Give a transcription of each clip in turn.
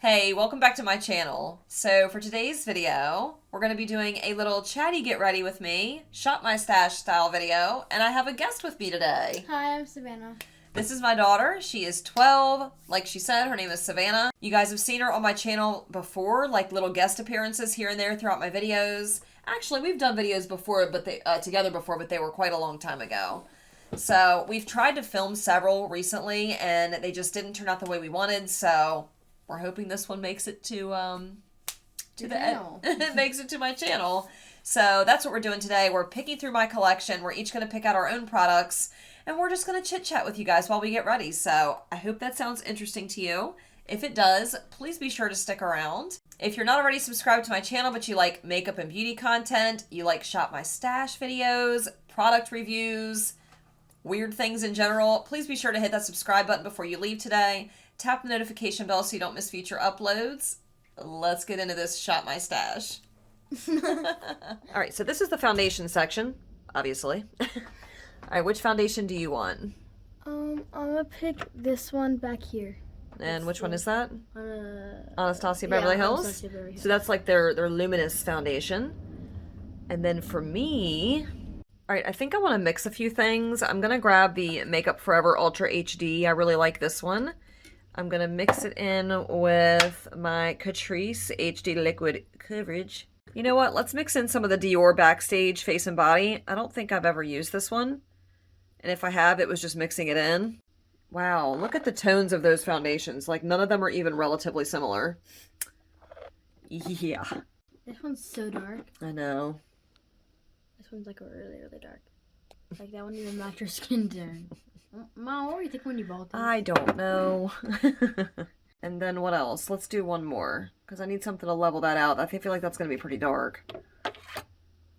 Hey, welcome back to my channel. So for today's video, we're going to be doing a little chatty get ready with me, shop my stash style video, and I have a guest with me today. Hi, I'm Savannah. This is my daughter. She is 12. Like she said, her name is Savannah. You guys have seen her on my channel before, like little guest appearances here and there throughout my videos. Actually, we've done videos before, but together before, but they were quite a long time ago. So we've tried to film several recently, and they just didn't turn out the way we wanted. So we're hoping this one makes it to makes it to my channel. So that's what we're doing today. We're picking through my collection. We're each going to pick out our own products, and we're just going to chit chat with you guys while we get ready. So I hope that sounds interesting to you. If it does, please be sure to stick around. If you're not already subscribed to my channel, but you like makeup and beauty content, you like shop my stash videos, product reviews, weird things in general, please be sure to hit that subscribe button before you leave today. Tap the notification bell so you don't miss future uploads. Let's get into this shop my stash. All right, so this is the foundation section, obviously. All right, which foundation do you want? I'm gonna pick this one back here. And which one is that? Anastasia Yeah, Beverly Hills? Anastasia Beverly Hills. So that's like their luminous foundation. And then for me, all right, I think I want to mix a few things. I'm going to grab the Makeup Forever Ultra HD. I really like this one. I'm going to mix it in with my Catrice HD Liquid Coverage. You know what? Let's mix in some of the Dior Backstage Face and Body. I don't think I've ever used this one. And if I have, it was just mixing it in. Wow, look at the tones of those foundations. Like, none of them are even relatively similar. Yeah. This one's so dark. I know. This one's like really, really dark. Like that wouldn't even match your skin tone. Mom, what were you thinking when you bought this? I don't know. And then what else? Let's do one more. Because I need something to level that out. I feel like that's going to be pretty dark.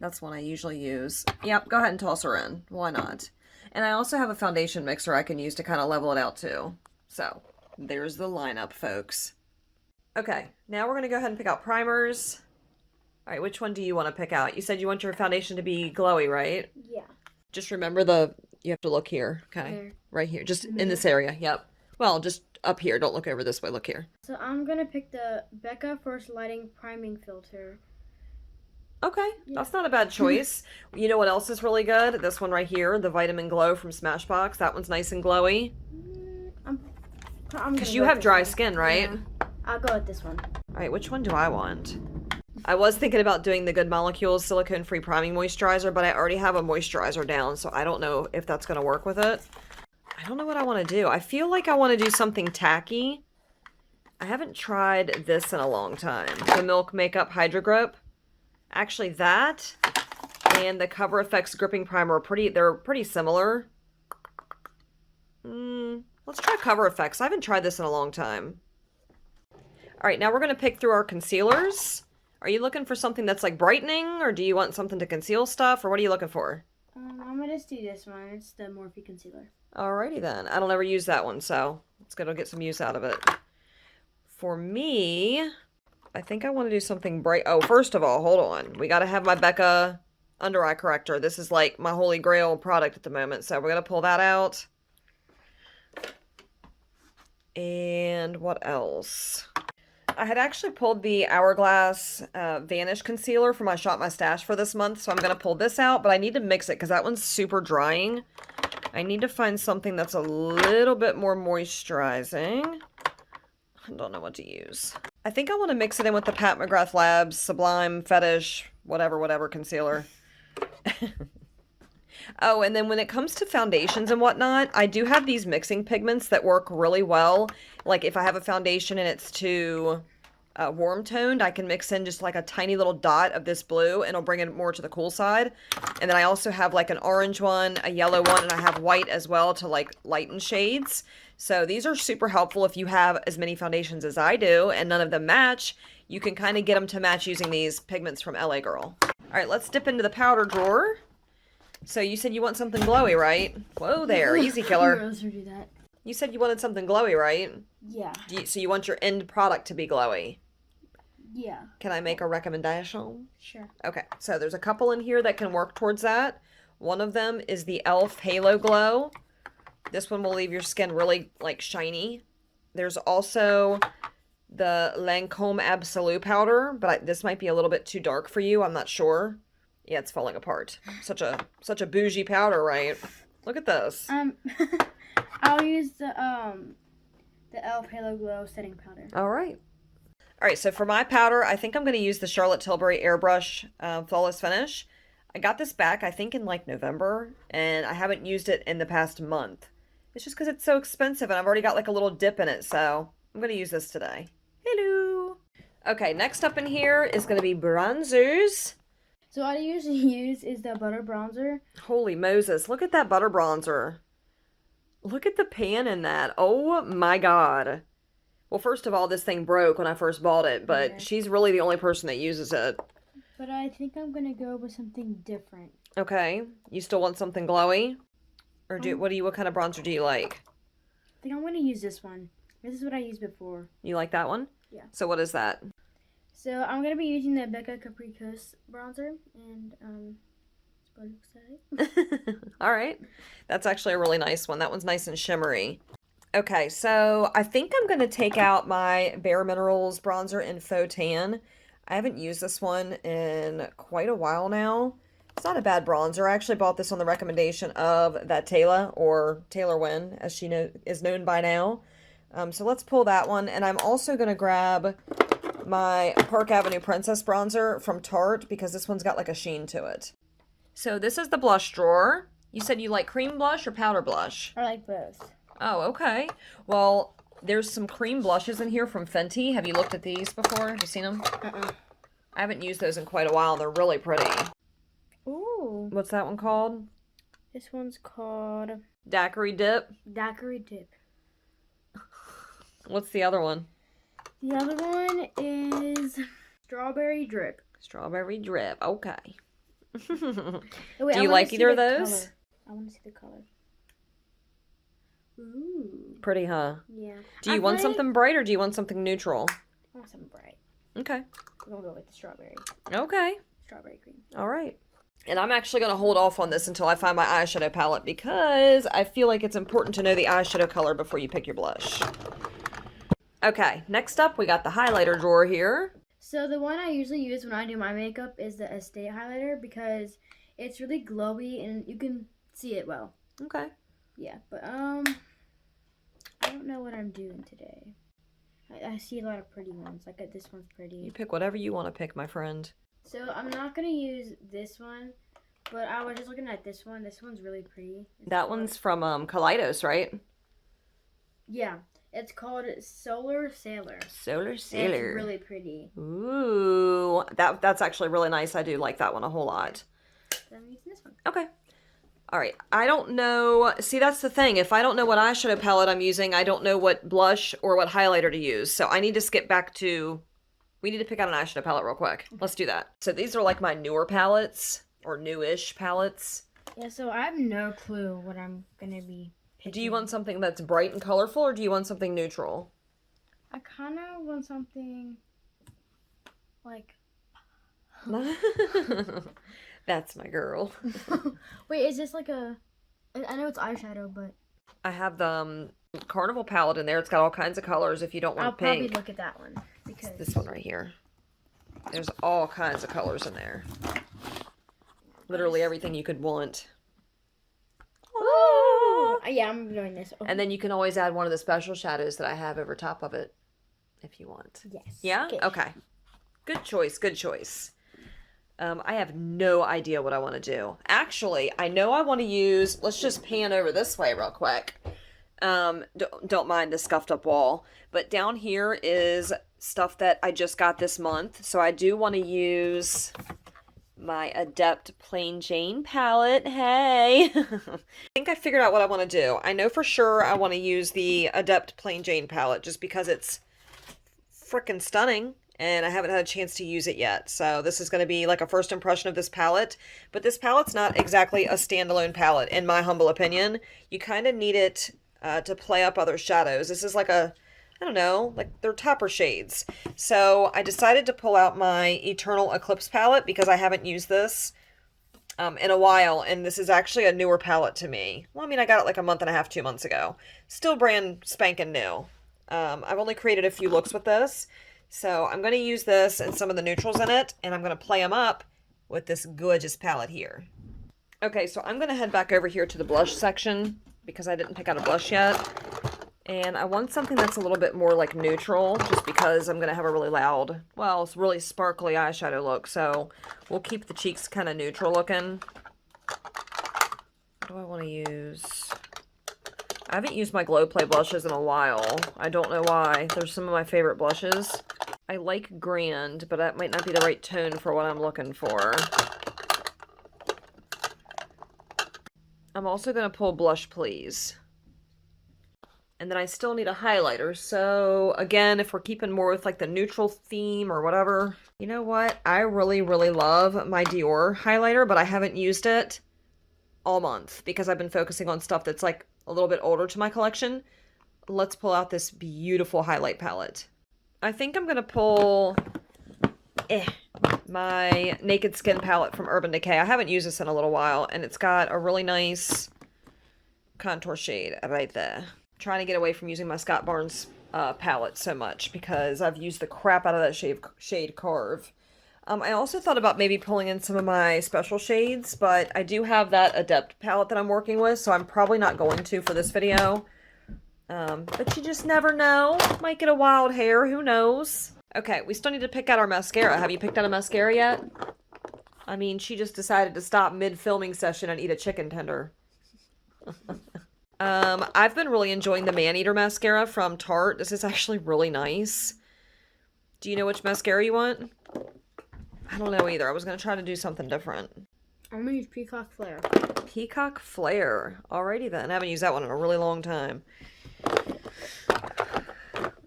That's one I usually use. Yep, go ahead and toss her in. Why not? And I also have a foundation mixer I can use to kind of level it out too. So, there's the lineup, folks. Okay, now we're going to go ahead and pick out primers. All right, which one do you want to pick out? You said you want your foundation to be glowy, right? Yeah. Just remember you have to look here, okay? Where? Right here, just in this area, yep. Well, just up here, don't look over this way, look here. So I'm gonna pick the Becca First Lighting Priming Filter. Okay, that's not a bad choice. You know what else is really good? This one right here, the Vitamin Glow from Smashbox. That one's nice and glowy. Because you have dry skin, right? Yeah. I'll go with this one. All right, which one do I want? I was thinking about doing the Good Molecules Silicone-Free Priming Moisturizer, but I already have a moisturizer down, so I don't know if that's going to work with it. I don't know what I want to do. I feel like I want to do something tacky. I haven't tried this in a long time. The Milk Makeup Hydro Grip. Actually, that and the Cover FX Gripping Primer they're pretty similar. Let's try Cover FX. I haven't tried this in a long time. All right, now we're going to pick through our concealers. Are you looking for something that's like brightening, or do you want something to conceal stuff, or what are you looking for? I'm gonna just do this one. It's the Morphe Concealer. Alrighty then. I don't ever use that one, so let's go get some use out of it. For me, I think I want to do something bright. Oh, first of all, hold on. We got to have my Becca under eye corrector. This is like my holy grail product at the moment, so we're going to pull that out. And what else? I had actually pulled the Hourglass Vanish Concealer for my Shop My Stash for this month, so I'm going to pull this out, but I need to mix it because that one's super drying. I need to find something that's a little bit more moisturizing. I don't know what to use. I think I want to mix it in with the Pat McGrath Labs Sublime Fetish, whatever concealer. Oh, and then when it comes to foundations and whatnot, I do have these mixing pigments that work really well. Like if I have a foundation and it's too warm toned, I can mix in just like a tiny little dot of this blue and it'll bring it more to the cool side. And then I also have like an orange one, a yellow one, and I have white as well to like lighten shades. So these are super helpful if you have as many foundations as I do and none of them match. You can kind of get them to match using these pigments from LA Girl. All right, let's dip into the powder drawer. So you said you want something glowy, right? Whoa there, easy killer. Do that. You said you wanted something glowy, right? Yeah. So you want your end product to be glowy? Yeah. Can I make a recommendation? Sure. Okay, so there's a couple in here that can work towards that. One of them is the e.l.f. Halo Glow. This one will leave your skin really, like, shiny. There's also the Lancome Absolute powder, but this might be a little bit too dark for you. I'm not sure. Yeah, it's falling apart. Such a bougie powder, right? Look at this. I'll use the e.l.f. Halo Glow setting powder. All right. All right, so for my powder, I think I'm going to use the Charlotte Tilbury Airbrush Flawless Finish. I got this back, I think, in like November, and I haven't used it in the past month. It's just because it's so expensive, and I've already got like a little dip in it, so I'm going to use this today. Hello! Okay, next up in here is going to be bronzers. So what I usually use is the butter bronzer. Holy Moses, look at that butter bronzer. Look at the pan in that. Oh my god. Well, first of all, this thing broke when I first bought it, but yeah. She's really the only person that uses it. But I think I'm going to go with something different. Okay. You still want something glowy? Or what kind of bronzer do you like? I think I'm going to use this one. This is what I used before. You like that one? Yeah. So what is that? So I'm going to be using the Becca Capricos bronzer, and all right. That's actually a really nice one. That one's nice and shimmery. Okay, so I think I'm going to take out my Bare Minerals bronzer in Faux Tan. I haven't used this one in quite a while now. It's not a bad bronzer. I actually bought this on the recommendation of that Taylor, or Taylor Wynn, as she is known by now. So let's pull that one. And I'm also going to grab my Park Avenue Princess bronzer from Tarte, because this one's got like a sheen to it. So this is the blush drawer. You said you like cream blush or powder blush? I like both. Oh, okay. Well, there's some cream blushes in here from Fenty. Have you looked at these before? Have you seen them? I haven't used those in quite a while. They're really pretty. Ooh. What's that one called? This one's called Daiquiri Dip. Daiquiri Dip. What's the other one? The other one is Strawberry Drip. Strawberry Drip. Okay. Oh, wait, do you like either of those? Color. I want to see the color. Ooh. Pretty, huh? Yeah. Do you want something bright or do you want something neutral? I want something bright. Okay. I'm going to go with the strawberry. Okay. Strawberry cream. All right. And I'm actually going to hold off on this until I find my eyeshadow palette, because I feel like it's important to know the eyeshadow color before you pick your blush. Okay, next up we got the highlighter drawer here. So the one I usually use when I do my makeup is the Estate highlighter, because it's really glowy and you can see it well. Okay. Yeah, but I don't know what I'm doing today. I see a lot of pretty ones. Like this one's pretty. You pick whatever you want to pick, my friend. So I'm not gonna use this one, but I was just looking at this one. This one's really pretty. That one's from Kaleidos, right? Yeah, it's called Solar Sailor. Solar Sailor. It's really pretty. Ooh, that's actually really nice. I do like that one a whole lot. So I'm using this one. Okay. All right. I don't know. See, that's the thing. If I don't know what eyeshadow palette I'm using, I don't know what blush or what highlighter to use. So I need to skip back to... We need to pick out an eyeshadow palette real quick. Let's do that. So these are like my newer palettes, or newish palettes. Yeah, so I have no clue what I'm gonna be picking. Do you want something that's bright and colorful, or do you want something neutral? I kind of want something like... That's my girl. Wait, is this like a... I know it's eyeshadow, but... I have the Carnival palette in there. It's got all kinds of colors if you don't want pink. I'll probably look at that one. Because... It's this one right here. There's all kinds of colors in there. Literally everything you could want. Oh! Yeah, I'm doing this. Okay. And then you can always add one of the special shadows that I have over top of it if you want. Yes. Yeah? Okay. Good choice. Good choice. I have no idea what I want to do. Actually, I know I want to use... Let's just pan over this way real quick. Don't mind the scuffed up wall. But down here is stuff that I just got this month. So I do want to use my Adept Plain Jane palette. Hey! I think I figured out what I want to do. I know for sure I want to use the Adept Plain Jane palette just because it's freaking stunning. And I haven't had a chance to use it yet. So this is going to be like a first impression of this palette. But this palette's not exactly a standalone palette, in my humble opinion. You kind of need it to play up other shadows. This is like a, I don't know, like they're topper shades. So I decided to pull out my Eternal Eclipse palette because I haven't used this in a while. And this is actually a newer palette to me. Well, I mean, I got it like a month and a half, 2 months ago. Still brand spanking new. I've only created a few looks with this. So I'm going to use this and some of the neutrals in it, and I'm going to play them up with this gorgeous palette here. Okay, so I'm going to head back over here to the blush section because I didn't pick out a blush yet. And I want something that's a little bit more like neutral, just because I'm going to have a really loud, well, it's really sparkly eyeshadow look. So we'll keep the cheeks kind of neutral looking. What do I want to use? I haven't used my Glow Play blushes in a while. I don't know why. They're some of my favorite blushes. I like Grand, but that might not be the right tone for what I'm looking for. I'm also going to pull Blush Please. And then I still need a highlighter. So again, if we're keeping more with like the neutral theme or whatever. You know what? I really, really love my Dior highlighter, but I haven't used it all month because I've been focusing on stuff that's like a little bit older to my collection. Let's pull out this beautiful highlight palette. I think I'm going to pull my Naked Skin palette from Urban Decay. I haven't used this in a little while, and it's got a really nice contour shade right there. I'm trying to get away from using my Scott Barnes palette so much because I've used the crap out of that shade Carve. I also thought about maybe pulling in some of my special shades, but I do have that Adept palette that I'm working with, so I'm probably not going to for this video. But you just never know. Might get a wild hair, who knows? Okay, we still need to pick out our mascara. Have you picked out a mascara yet? I mean, she just decided to stop mid-filming session and eat a chicken tender. I've been really enjoying the Maneater mascara from Tarte. This is actually really nice. Do you know which mascara you want? I don't know either. I was going to try to do something different. I'm going to use Peacock Flare. Peacock Flare. Alrighty then. I haven't used that one in a really long time.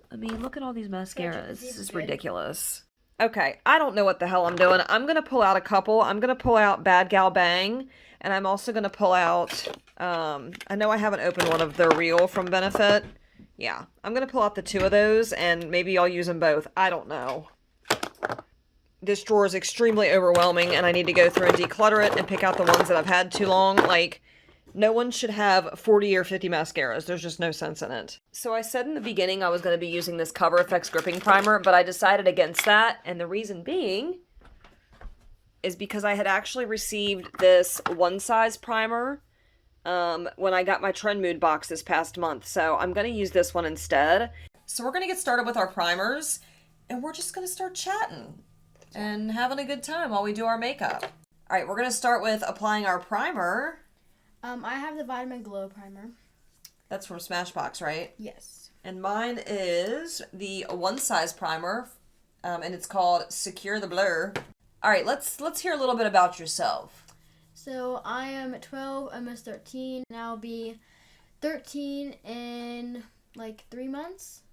I mean, look at all these mascaras. This is ridiculous. Okay, I don't know what the hell I'm doing. I'm going to pull out a couple. I'm going to pull out Bad Gal Bang. And I'm also going to pull out, I know I haven't opened one of the Real from Benefit. Yeah, I'm going to pull out the two of those, and maybe I'll use them both. I don't know. This drawer is extremely overwhelming, and I need to go through and declutter it and pick out the ones that I've had too long. Like, no one should have 40 or 50 mascaras. There's just no sense in it. So I said in the beginning I was going to be using this Cover FX gripping primer, but I decided against that, and the reason being is because I had actually received this one size primer when I got my Trend Mood box this past month. So I'm going to use this one instead. So we're going to get started with our primers, and we're just going to start chatting and having a good time while we do our makeup. All right, we're going to start with applying our primer. I have the Vitamin Glow primer. That's from Smashbox, right? Yes. And mine is the one size primer, and it's called Secure the Blur. All right, let's hear a little bit about yourself. So I am 12, almost 13, and I'll be 13 in like 3 months.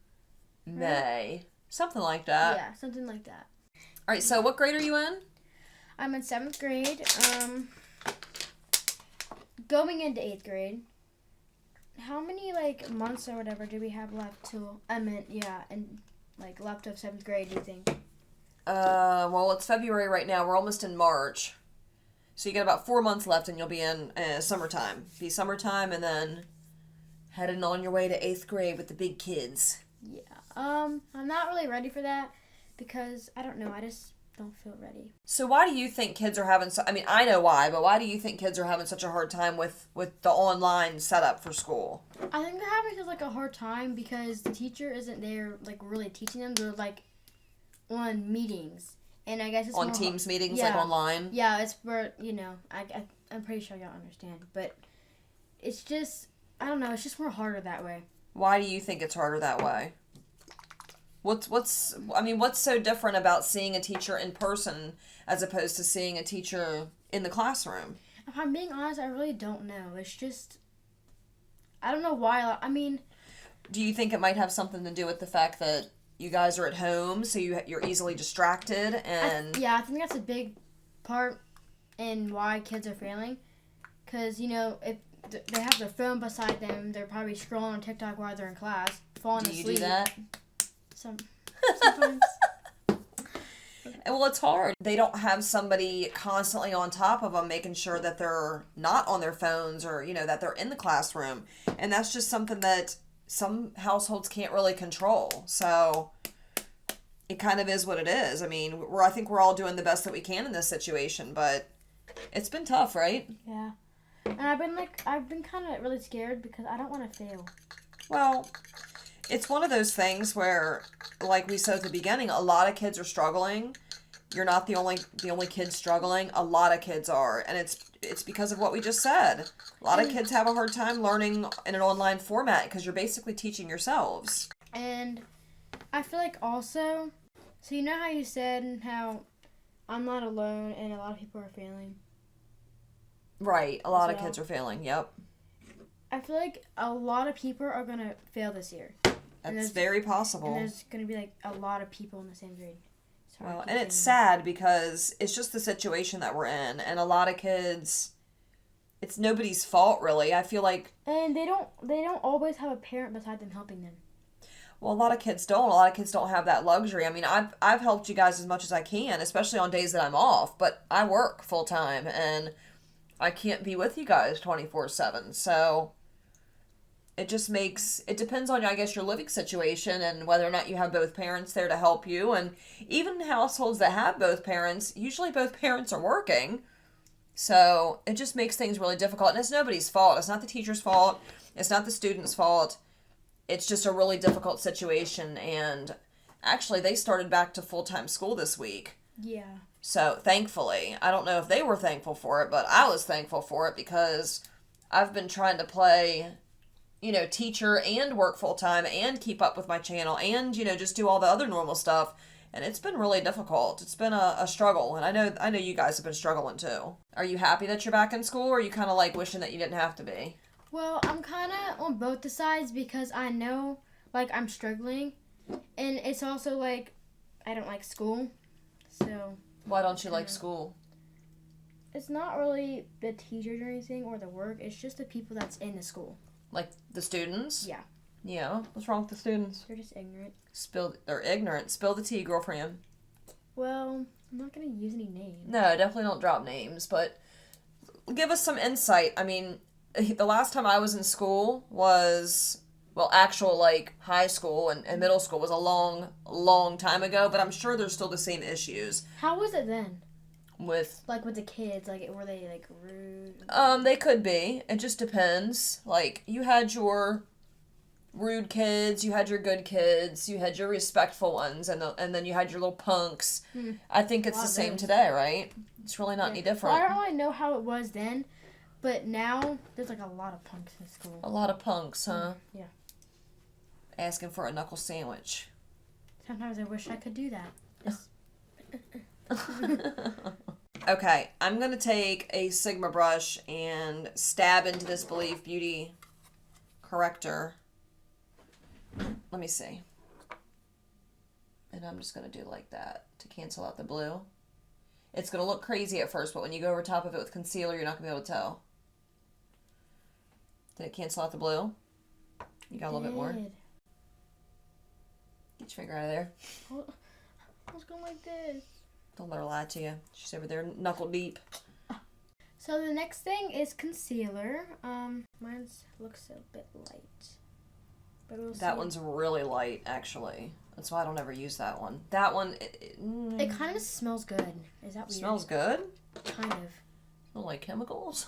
Right? May. Something like that. Yeah, something like that. All right, so what grade are you in? I'm in 7th grade, going into 8th grade. How many like months or whatever do we have left till, and like left of 7th grade, do you think? Well, it's February right now. We're almost in March. So you got about 4 months left and you'll be in summertime. Be summertime and then heading on your way to 8th grade with the big kids. Yeah. I'm not really ready for that because, I don't know, I just don't feel ready. So why do you think kids are having, I mean, I know why, but why do you think kids are having such a hard time with the online setup for school? I think they're having like a hard time because the teacher isn't there like really teaching them. They're like on meetings, and I guess it's on Teams meetings, like online. Yeah, it's where I'm pretty sure y'all understand, but it's just, I don't know, it's just more harder that way. Why do you think it's harder that way? What's so different about seeing a teacher in person as opposed to seeing a teacher in the classroom? If I'm being honest, I really don't know. It's just, I don't know why. I mean, do you think it might have something to do with the fact that you guys are at home, so you're easily distracted? And I think that's a big part in why kids are failing. Because, if they have their phone beside them, they're probably scrolling on TikTok while they're in class, falling asleep. Do you do that? Sometimes. Well, it's hard. They don't have somebody constantly on top of them making sure that they're not on their phones or, that they're in the classroom. And that's just something that some households can't really control. So it kind of is what it is. I mean, I think we're all doing the best that we can in this situation, but it's been tough, right? Yeah. And I've been kind of really scared because I don't want to fail. Well, it's one of those things where, like we said at the beginning, a lot of kids are struggling. You're not the only kid struggling. A lot of kids are, and it's because of what we just said. A lot of kids have a hard time learning in an online format because you're basically teaching yourselves. And I feel like also, so you know how you said how I'm not alone and a lot of people are failing? Right, a lot of kids are failing, yep. I feel like a lot of people are going to fail this year. That's very possible. And there's going to be like a lot of people in the same grade. Well, and it's sad because it's just the situation that we're in, and a lot of kids, it's nobody's fault really. I feel like, and they don't always have a parent beside them helping them. Well, a lot of kids don't. A lot of kids don't have that luxury. I mean, I've helped you guys as much as I can, especially on days that I'm off, but I work full time and I can't be with you guys 24/7. So it just it depends on, I guess, your living situation and whether or not you have both parents there to help you. And even households that have both parents, usually both parents are working. So it just makes things really difficult. And it's nobody's fault. It's not the teacher's fault. It's not the student's fault. It's just a really difficult situation. And actually, they started back to full-time school this week. Yeah. So thankfully, I don't know if they were thankful for it, but I was thankful for it because I've been trying to play, teacher and work full-time and keep up with my channel and, just do all the other normal stuff. And it's been really difficult. It's been a struggle. And I know you guys have been struggling too. Are you happy that you're back in school, or are you kind of like wishing that you didn't have to be? Well, I'm kind of on both the sides because I know, like, I'm struggling. And it's also, like, I don't like school. So. Why don't you like school? It's not really the teachers or anything or the work. It's just the people that's in the school. Like the students? Yeah. Yeah. What's wrong with the students? They're just ignorant. They're ignorant. Spill the tea, girlfriend. Well, I'm not going to use any names. No, definitely don't drop names, but give us some insight. I mean, the last time I was in school was, well, actual, like, high school and middle school was a long, long time ago, but I'm sure there's still the same issues. How was it then? With the kids, like, were they, like, rude? They could be. It just depends. Like, you had your rude kids, you had your good kids, you had your respectful ones, and then you had your little punks. I think it's the same today, right? It's really not any different. Well, I don't really know how it was then, but now there's, like, a lot of punks in school. A lot of punks, huh? Yeah. Asking for a knuckle sandwich. Sometimes I wish I could do that. Okay, I'm going to take a Sigma brush and stab into this Believe Beauty corrector. Let me see. And I'm just going to do like that to cancel out the blue. It's going to look crazy at first, but when you go over top of it with concealer, you're not going to be able to tell. Did it cancel out the blue? You got a little bit more? Get your finger out of there. I was going like this. Don't let her lie to you. She's over there knuckle deep. So the next thing is concealer. Mine looks a bit light. But we'll see. That one's really light, actually. That's why I don't ever use that one. That one... It kind of smells good. Is that weird? Smells good? Kind of. Smell like chemicals?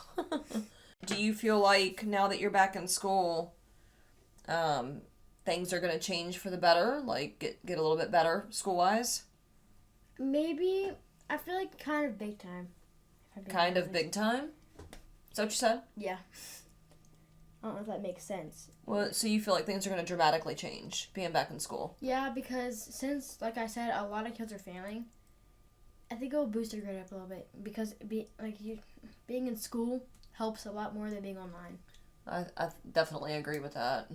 Do you feel like now that you're back in school, things are going to change for the better? Like, get a little bit better school-wise? Maybe. I feel like kind of big time. Kind of big time? Is that what you said? Yeah. I don't know if that makes sense. Well, so you feel like things are going to dramatically change being back in school? Yeah, because since, like I said, a lot of kids are failing, I think it will boost their grade up a little bit. Because being in school helps a lot more than being online. I definitely agree with that.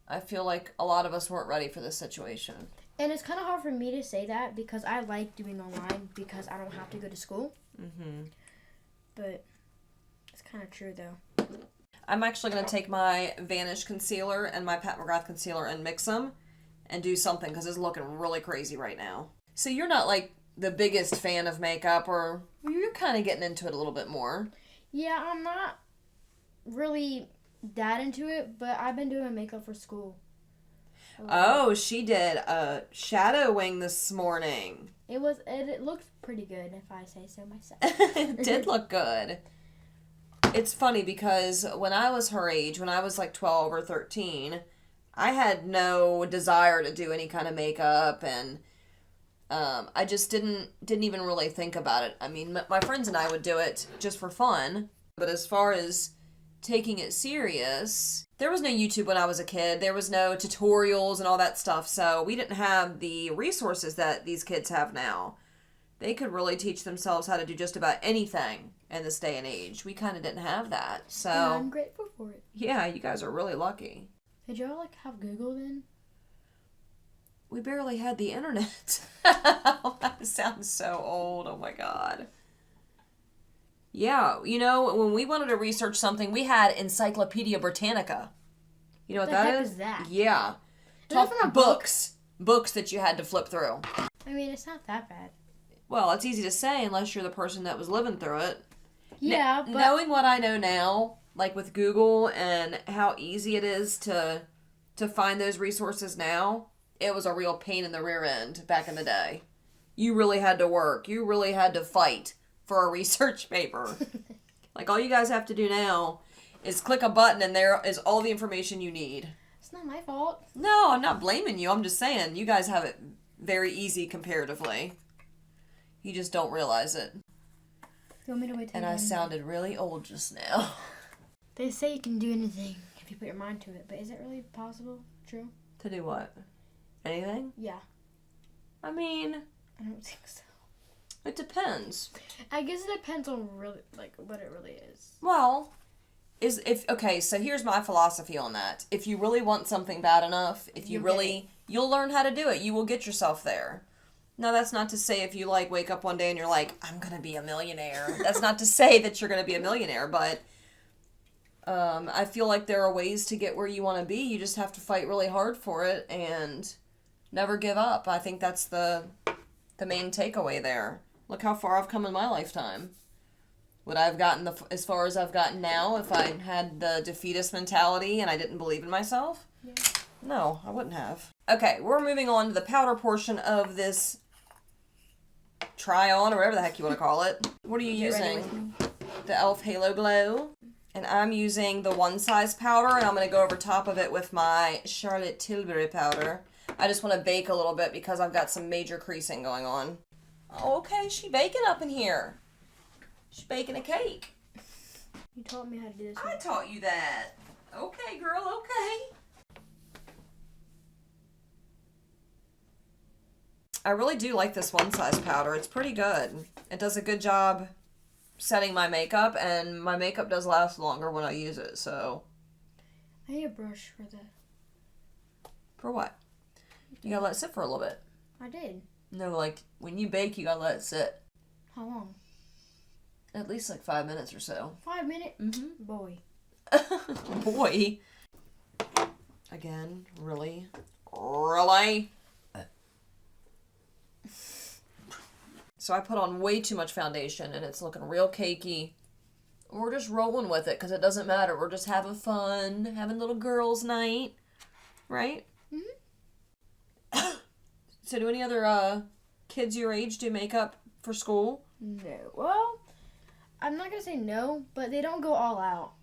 I feel like a lot of us weren't ready for this situation. And it's kind of hard for me to say that because I like doing online because I don't have to go to school. Mm-hmm. But it's kind of true, though. I'm actually going to take my Vanish concealer and my Pat McGrath concealer and mix them and do something because it's looking really crazy right now. So you're not, like, the biggest fan of makeup, or you're kind of getting into it a little bit more. Yeah, I'm not really that into it, but I've been doing makeup for school. Oh, she did a shadow wing this morning. It looked pretty good, if I say so myself. It did look good. It's funny because when I was her age, when I was like 12 or 13, I had no desire to do any kind of makeup, and I just didn't even really think about it. I mean, my friends and I would do it just for fun, but as far as taking it serious, there was no YouTube when I was a kid. There was no tutorials and all that stuff, so we didn't have the resources that these kids have now. They could really teach themselves how to do just about anything in this day and age. We kind of didn't have that, so... And I'm grateful for it. Yeah, you guys are really lucky. Did y'all, like, have Google then? We barely had the internet. That sounds so old. Oh my god. Yeah, you know, when we wanted to research something, we had Encyclopedia Britannica. You know what that is? The heck is that? Yeah. Is that from a book? Books that you had to flip through. I mean, it's not that bad. Well, it's easy to say unless you're the person that was living through it. Yeah, but... Knowing what I know now, like with Google and how easy it is to find those resources now, it was a real pain in the rear end back in the day. You really had to work. You really had to fight for a research paper. Like, all you guys have to do now is click a button and there is all the information you need. It's not my fault. No, I'm not blaming you. I'm just saying you guys have it very easy comparatively. You just don't realize it. You want me to wait till And I sounded really old just now. They say you can do anything if you put your mind to it, but is it really possible? True? To do what? Anything? Yeah. I mean, I don't think so. it depends. I guess it depends on really, like, what it really is. Well, so here's my philosophy on that. If you really want something bad enough, you'll learn how to do it. You will get yourself there. Now, that's not to say if you, like, wake up one day and you're like, I'm going to be a millionaire. That's not to say that you're going to be a millionaire, but I feel like there are ways to get where you want to be. You just have to fight really hard for it and never give up. I think that's the main takeaway there. Look how far I've come in my lifetime. Would I have gotten as far as I've gotten now if I had the defeatist mentality and I didn't believe in myself? Yeah. No, I wouldn't have. Okay, we're moving on to the powder portion of this try-on, or whatever the heck you want to call it. What are you using? The e.l.f. Halo Glow. And I'm using the One Size powder, and I'm going to go over top of it with my Charlotte Tilbury powder. I just want to bake a little bit because I've got some major creasing going on. Oh, okay, she baking up in here. She's baking a cake. You taught me how to do this. I taught you that. Okay, girl, okay. I really do like this One Size powder. It's pretty good. It does a good job setting my makeup, and my makeup does last longer when I use it, so. I need a brush for that. For what? You gotta let it sit for a little bit. I did. No, like, when you bake, you gotta let it sit. How long? At least like 5 minutes or so. 5 minutes? Mm-hmm. Boy. Boy. Again, really? Really? So I put on way too much foundation and it's looking real cakey. We're just rolling with it because it doesn't matter. We're just having fun, having little girls' night. Right? Mm-hmm. So do any other kids your age do makeup for school? No. Well, I'm not going to say no, but they don't go all out.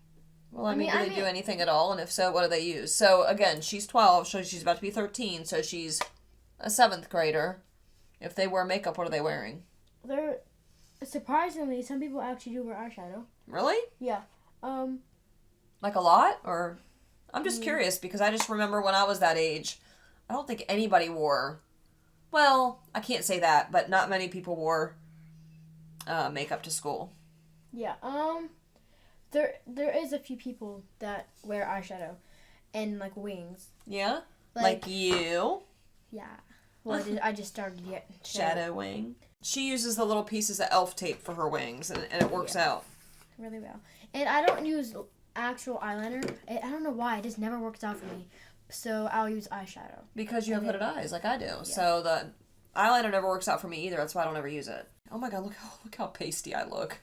Well, I mean, do they do anything at all? And if so, what do they use? So, again, she's 12, so she's about to be 13, so she's a 7th grader. If they wear makeup, what are they wearing? Surprisingly, some people actually do wear eyeshadow. Really? Yeah. Like a lot? Or I'm just curious because I just remember when I was that age, I don't think anybody wore, well, I can't say that, but not many people wore makeup to school. Yeah. There is a few people that wear eyeshadow and like wings. Yeah? Like you? Yeah. Well, I just started yet. Shadow wing. She uses the little pieces of e.l.f. tape for her wings, and it works out. Really well. And I don't use actual eyeliner. I don't know why. It just never works out for me. So I'll use eyeshadow. Because you have hooded eyes, like I do. Yeah. So the eyeliner never works out for me either. That's why I don't ever use it. Oh my god, look how pasty I look.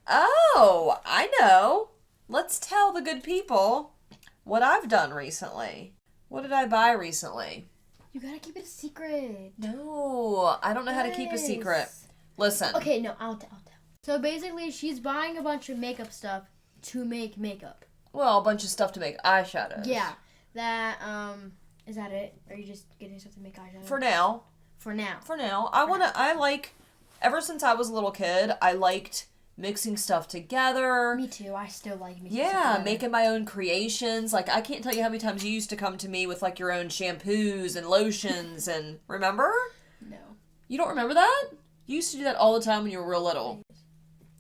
Oh, I know. Let's tell the good people what I've done recently. What did I buy recently? You gotta keep it a secret. No, I don't know how to keep a secret. Listen. Okay, no, I'll tell. So basically, she's buying a bunch of makeup stuff to make makeup. Well, a bunch of stuff to make eyeshadows. Yeah. That, is that it? Or are you just getting stuff to make eyeshadow? For now. For now. Ever since I was a little kid, I liked mixing stuff together. Me too. I still like mixing stuff Yeah, together. making my own creations. Like, I can't tell you how many times you used to come to me with, like, your own shampoos and lotions and... Remember? No. You don't remember that? You used to do that all the time when you were real little.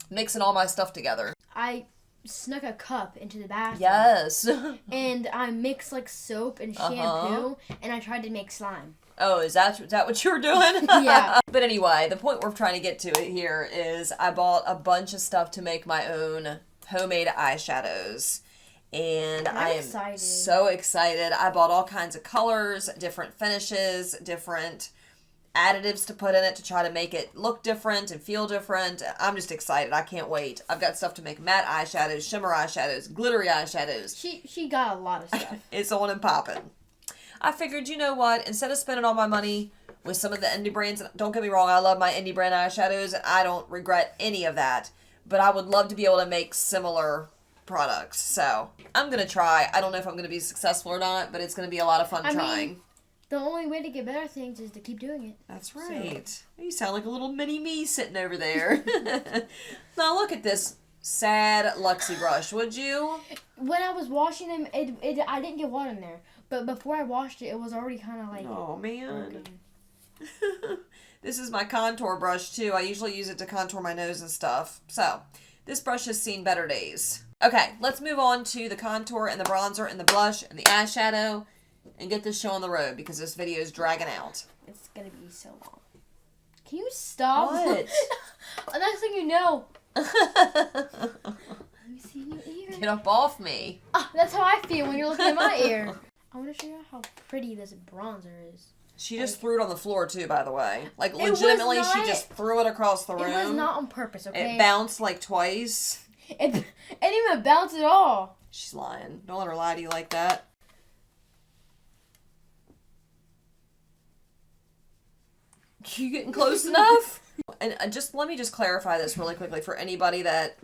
Mixing all my stuff together. I snuck a cup into the bathroom. Yes. And I mixed, like, soap and shampoo, and I tried to make slime. Oh, is that what you were doing? Yeah. But anyway, the point we're trying to get to it here is I bought a bunch of stuff to make my own homemade eyeshadows. And I am excited. So excited. I bought all kinds of colors, different finishes, different additives to put in it to try to make it look different and feel different. I'm just excited. I can't wait. I've got stuff to make matte eyeshadows, shimmer eyeshadows, glittery eyeshadows. She got a lot of stuff. It's on and popping. I figured, you know what? Instead of spending all my money with some of the indie brands, don't get me wrong, I love my indie brand eyeshadows, and I don't regret any of that. But I would love to be able to make similar products. So I'm going to try. I don't know if I'm going to be successful or not, but it's going to be a lot of fun trying. Mean, the only way to get better things is to keep doing it. That's right. So. You sound like a little mini me sitting over there. Now look at this sad Luxie brush, would you? When I was washing them, I didn't get water in there. But before I washed it, it was already kind of like... Oh, man. This is my contour brush, too. I usually use it to contour my nose and stuff. So, this brush has seen better days. Okay, let's move on to the contour and the bronzer and the blush and the eyeshadow and get this show on the road because this video is dragging out. It's going to be so long. Can you stop? What? The next thing you know... Let me see in your ear. Get up off me. That's how I feel when you're looking at my ear. I want to show you how pretty this bronzer is. She just threw it on the floor, too, by the way. Like, legitimately, she just threw it across the room. It was not on purpose, okay? It bounced, like, twice. It didn't even bounce at all. She's lying. Don't let her lie to you like that. You getting close enough? And let me just clarify this really quickly for anybody that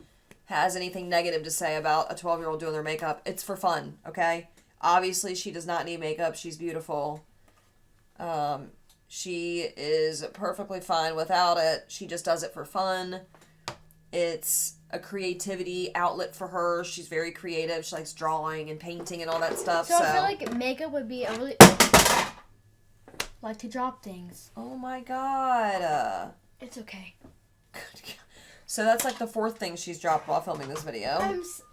has anything negative to say about a 12-year-old doing their makeup. It's for fun, okay? Obviously, she does not need makeup. She's beautiful. She is perfectly fine without it. She just does it for fun. It's a creativity outlet for her. She's very creative. She likes drawing and painting and all that stuff. So I feel like makeup would be a really... like to drop things. Oh my god. It's okay. So that's like the fourth thing she's dropped while filming this video.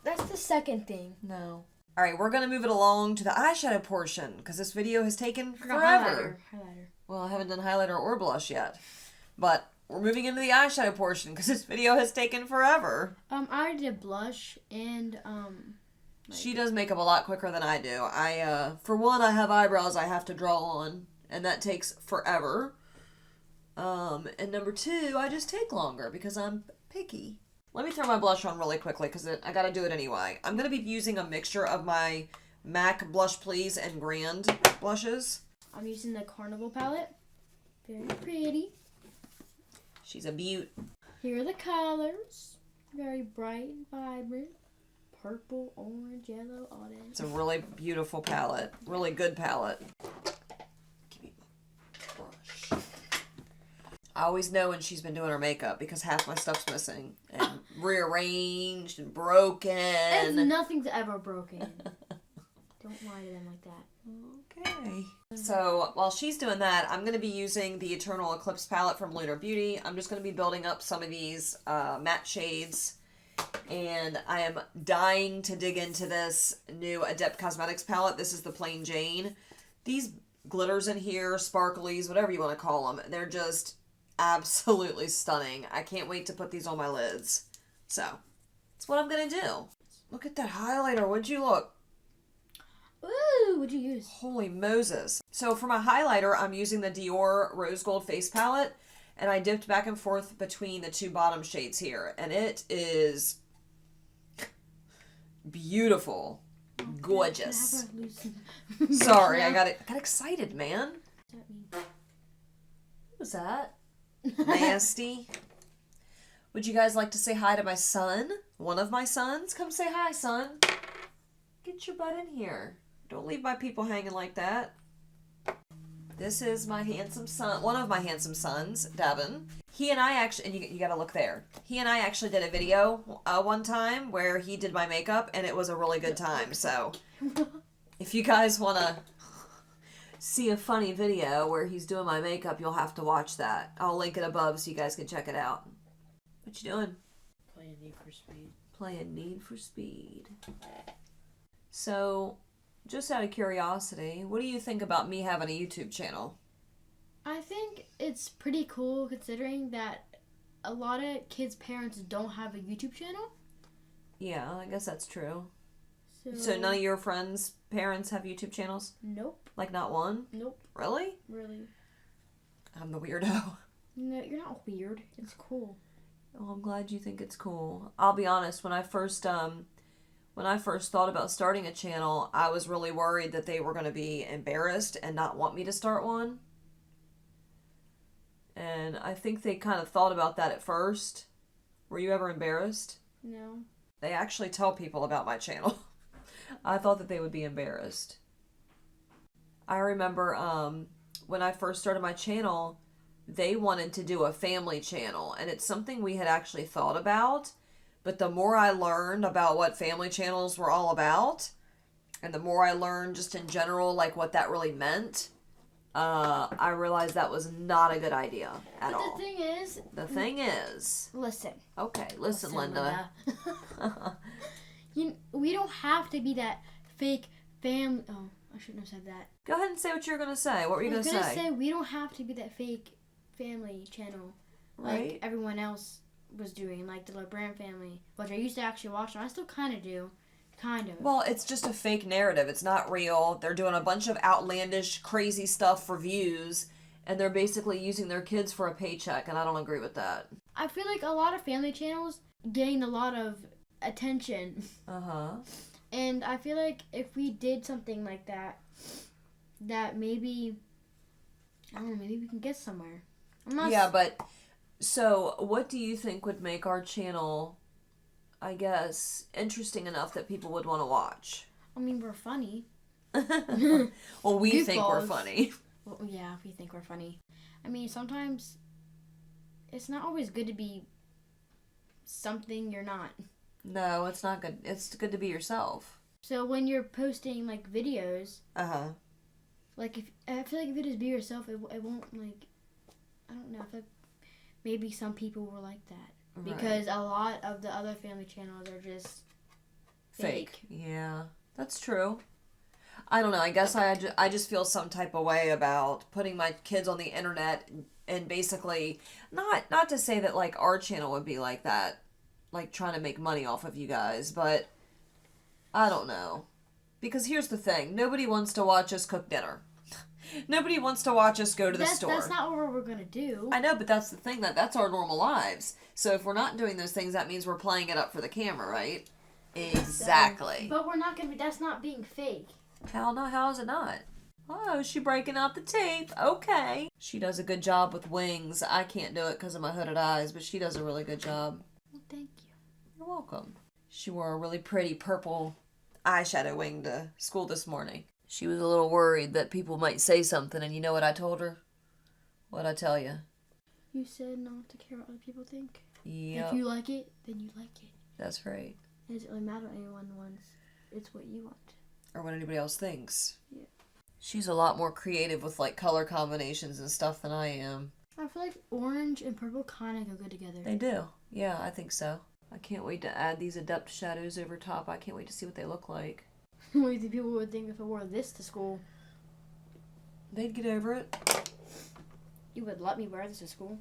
That's the second thing. No. Alright, we're going to move it along to the eyeshadow portion because this video has taken forever. Highlighter. Well, I haven't done highlighter or blush yet. But we're moving into the eyeshadow portion because this video has taken forever. I already did blush and she does makeup a lot quicker than I do. For one, I have eyebrows I have to draw on, and that takes forever. And number two, I just take longer because I'm picky. Let me throw my blush on really quickly because I gotta do it anyway. I'm gonna be using a mixture of my MAC Blush Please and Grand blushes. I'm using the Carnival palette. Very pretty. She's a beaut. Here are the colors. Very bright and vibrant. Purple, orange, yellow, all that. It's a really beautiful palette. Really good palette. Give me my brush. I always know when she's been doing her makeup because half my stuff's missing and rearranged and broken. And nothing's ever broken. Don't lie to them like that. Okay. So while she's doing that, I'm going to be using the Eternal Eclipse palette from Lunar Beauty. I'm just going to be building up some of these matte shades. And I am dying to dig into this new Adept Cosmetics palette. This is the Plain Jane. These glitters in here, sparklies, whatever you want to call them, they're just absolutely stunning. I can't wait to put these on my lids. So, that's what I'm going to do. Look at that highlighter. Would you look? Ooh, what'd you use? Holy Moses. So for my highlighter, I'm using the Dior Rose Gold Face Palette. And I dipped back and forth between the two bottom shades here. And it is beautiful. Gorgeous. Sorry, I got excited, man. What was that? Nasty. Would you guys like to say hi to my son? One of my sons? Come say hi, son. Get your butt in here. Don't leave my people hanging like that. This is my handsome son, one of my handsome sons, Devin. He and I actually, and you gotta look there. He and I actually did a video one time where he did my makeup, and it was a really good time. So if you guys want to see a funny video where he's doing my makeup, you'll have to watch that. I'll link it above so you guys can check it out. What you doing? Playing Need for Speed. Playing Need for Speed. So, just out of curiosity, what do you think about me having a YouTube channel? I think it's pretty cool considering that a lot of kids' parents don't have a YouTube channel. Yeah, I guess that's true. So none of your friends' parents have YouTube channels? Nope. Like not one? Nope. Really? Really. I'm the weirdo. No, you're not weird. It's cool. Oh, I'm glad you think it's cool. I'll be honest, when I first thought about starting a channel, I was really worried that they were going to be embarrassed and not want me to start one. And I think they kind of thought about that at first. Were you ever embarrassed? No. They actually tell people about my channel. I thought that they would be embarrassed. I remember when I first started my channel, they wanted to do a family channel, and it's something we had actually thought about. But the more I learned about what family channels were all about, and the more I learned just in general, like what that really meant, I realized that was not a good idea at all. But the thing is... Listen. Okay, listen, Linda. We don't have to be that fake family... Oh, I shouldn't have said that. Go ahead and say what you're going to say. What were you going to say? I was going to say we don't have to be that fake family channel right? Like everyone else was doing, like the LeBron family, which I used to actually watch, and I still kind of do. Kind of. Well, it's just a fake narrative. It's not real. They're doing a bunch of outlandish, crazy stuff for views, and they're basically using their kids for a paycheck, and I don't agree with that. I feel like a lot of family channels gain a lot of attention. Uh-huh. And I feel like if we did something like that, that maybe, I don't know, maybe we can get somewhere. Yeah, but, so, what do you think would make our channel, I guess, interesting enough that people would want to watch? I mean, we're funny. Well, we think we're Goofballs. funny. Well, yeah, we think we're funny. I mean, sometimes it's not always good to be something you're not. No, it's not good. It's good to be yourself. So when you're posting, like, videos, Uh-huh. like, I feel like if you just be yourself, it won't, like, I don't know, I feel like maybe some people were like that. Right. Because a lot of the other family channels are just fake. Yeah, that's true. I don't know. I guess I just feel some type of way about putting my kids on the internet and basically not to say that like our channel would be like that, like trying to make money off of you guys, but I don't know. Because here's the thing. Nobody wants to watch us cook dinner. Nobody wants to watch us go to the store. That's not what we're going to do. I know, but that's the thing. That's our normal lives. So if we're not doing those things, that means we're playing it up for the camera, right? Exactly. But we're not going to be... That's not being fake. How is it not? Oh, she breaking out the tape. Okay. She does a good job with wings. I can't do it because of my hooded eyes, but she does a really good job. Well, thank you. You're welcome. She wore a really pretty purple eyeshadow wing to school this morning. She was a little worried that people might say something, and you know what I told her? What'd I tell you? You said not to care what other people think. Yep. If you like it, then you like it. That's right. It doesn't really matter what anyone wants. It's what you want. Or what anybody else thinks. Yeah. She's a lot more creative with, like, color combinations and stuff than I am. I feel like orange and purple kind of go good together. They do. Yeah, I think so. I can't wait to add these Adept shadows over top. I can't wait to see what they look like. What do you think people would think if I wore this to school? They'd get over it. You would let me wear this to school?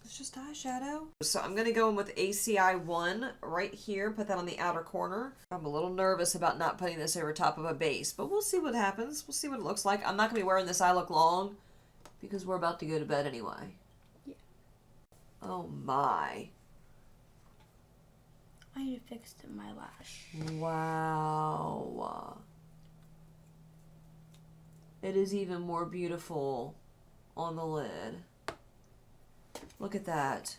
It's just eyeshadow. So I'm going to go in with ACI 1 right here. Put that on the outer corner. I'm a little nervous about not putting this over top of a base, but we'll see what happens. We'll see what it looks like. I'm not going to be wearing this eye look long because we're about to go to bed anyway. Yeah. Oh my. I need to fix my lash. Wow. It is even more beautiful on the lid. Look at that.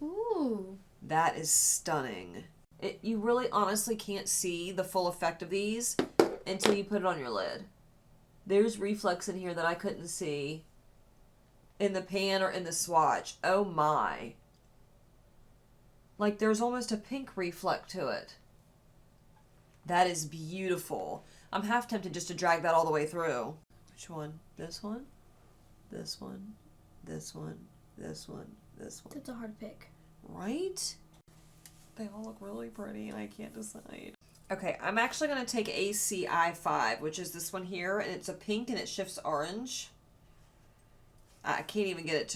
Ooh. That is stunning. You really honestly can't see the full effect of these until you put it on your lid. There's reflex in here that I couldn't see in the pan or in the swatch. Oh my. Like there's almost a pink reflect to it. That is beautiful. I'm half tempted just to drag that all the way through. Which one? This one? This one? This one? This one? This one? That's a hard pick. Right? They all look really pretty and I can't decide. Okay, I'm actually going to take ACI5, which is this one here, and it's a pink and it shifts orange. I can't even get it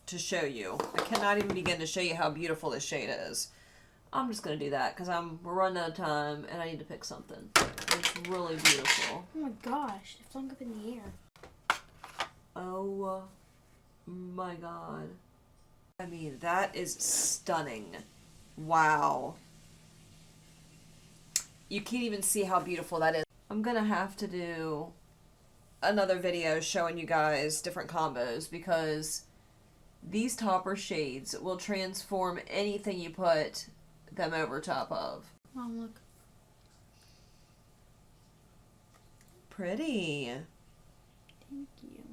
to show you. I cannot even begin to show you how beautiful this shade is. I'm just going to do that because we're running out of time and I need to pick something. It's really beautiful. Oh my gosh, it flung up in the air. Oh my god. I mean, that is stunning. Wow. You can't even see how beautiful that is. I'm gonna have to do another video showing you guys different combos because these topper shades will transform anything you put them over top of. Mom, look. Pretty. Thank you.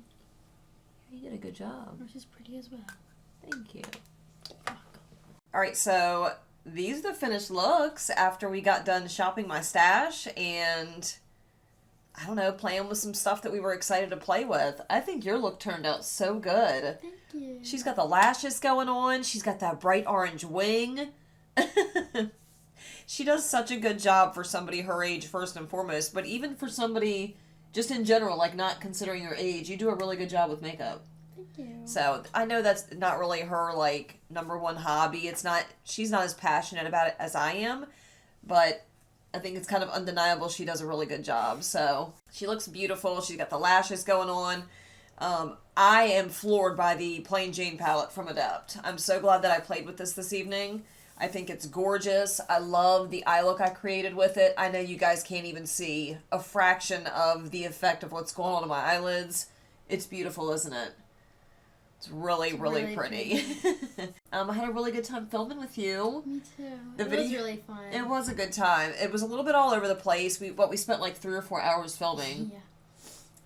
You did a good job. Yours is pretty as well. Thank you. Alright, so these are the finished looks after we got done shopping my stash and, I don't know, playing with some stuff that we were excited to play with. I think your look turned out so good. Thank you. She's got the lashes going on. She's got that bright orange wing. She does such a good job for somebody her age, first and foremost, but even for somebody just in general, like not considering your age, you do a really good job with makeup. Thank you. So I know that's not really her like number one hobby. She's not as passionate about it as I am, but I think it's kind of undeniable she does a really good job. So she looks beautiful. She's got the lashes going on. I am floored by the Plain Jane palette from Adept. I'm so glad that I played with this evening. I think it's gorgeous. I love the eye look I created with it. I know you guys can't even see a fraction of the effect of what's going on in my eyelids. It's beautiful, isn't it? It's really pretty. I had a really good time filming with you. Me too. The It video, was really fun. It was a good time. It was a little bit all over the place. We spent like 3 or 4 hours filming. Yeah.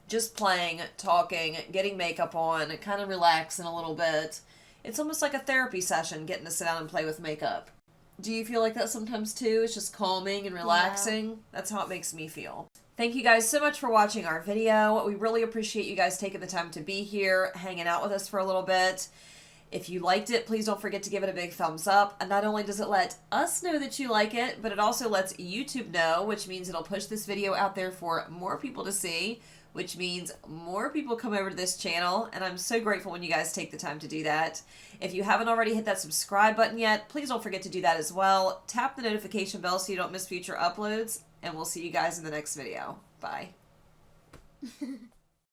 Just playing, talking, getting makeup on, kind of relaxing a little bit. It's almost like a therapy session, getting to sit down and play with makeup. Do you feel like that sometimes too? It's just calming and relaxing? Yeah. That's how it makes me feel. Thank you guys so much for watching our video. We really appreciate you guys taking the time to be here, hanging out with us for a little bit. If you liked it, please don't forget to give it a big thumbs up. And not only does it let us know that you like it, but it also lets YouTube know, which means it'll push this video out there for more people to see, which means more people come over to this channel, and I'm so grateful when you guys take the time to do that. If you haven't already hit that subscribe button yet, please don't forget to do that as well. Tap the notification bell so you don't miss future uploads, and we'll see you guys in the next video. Bye.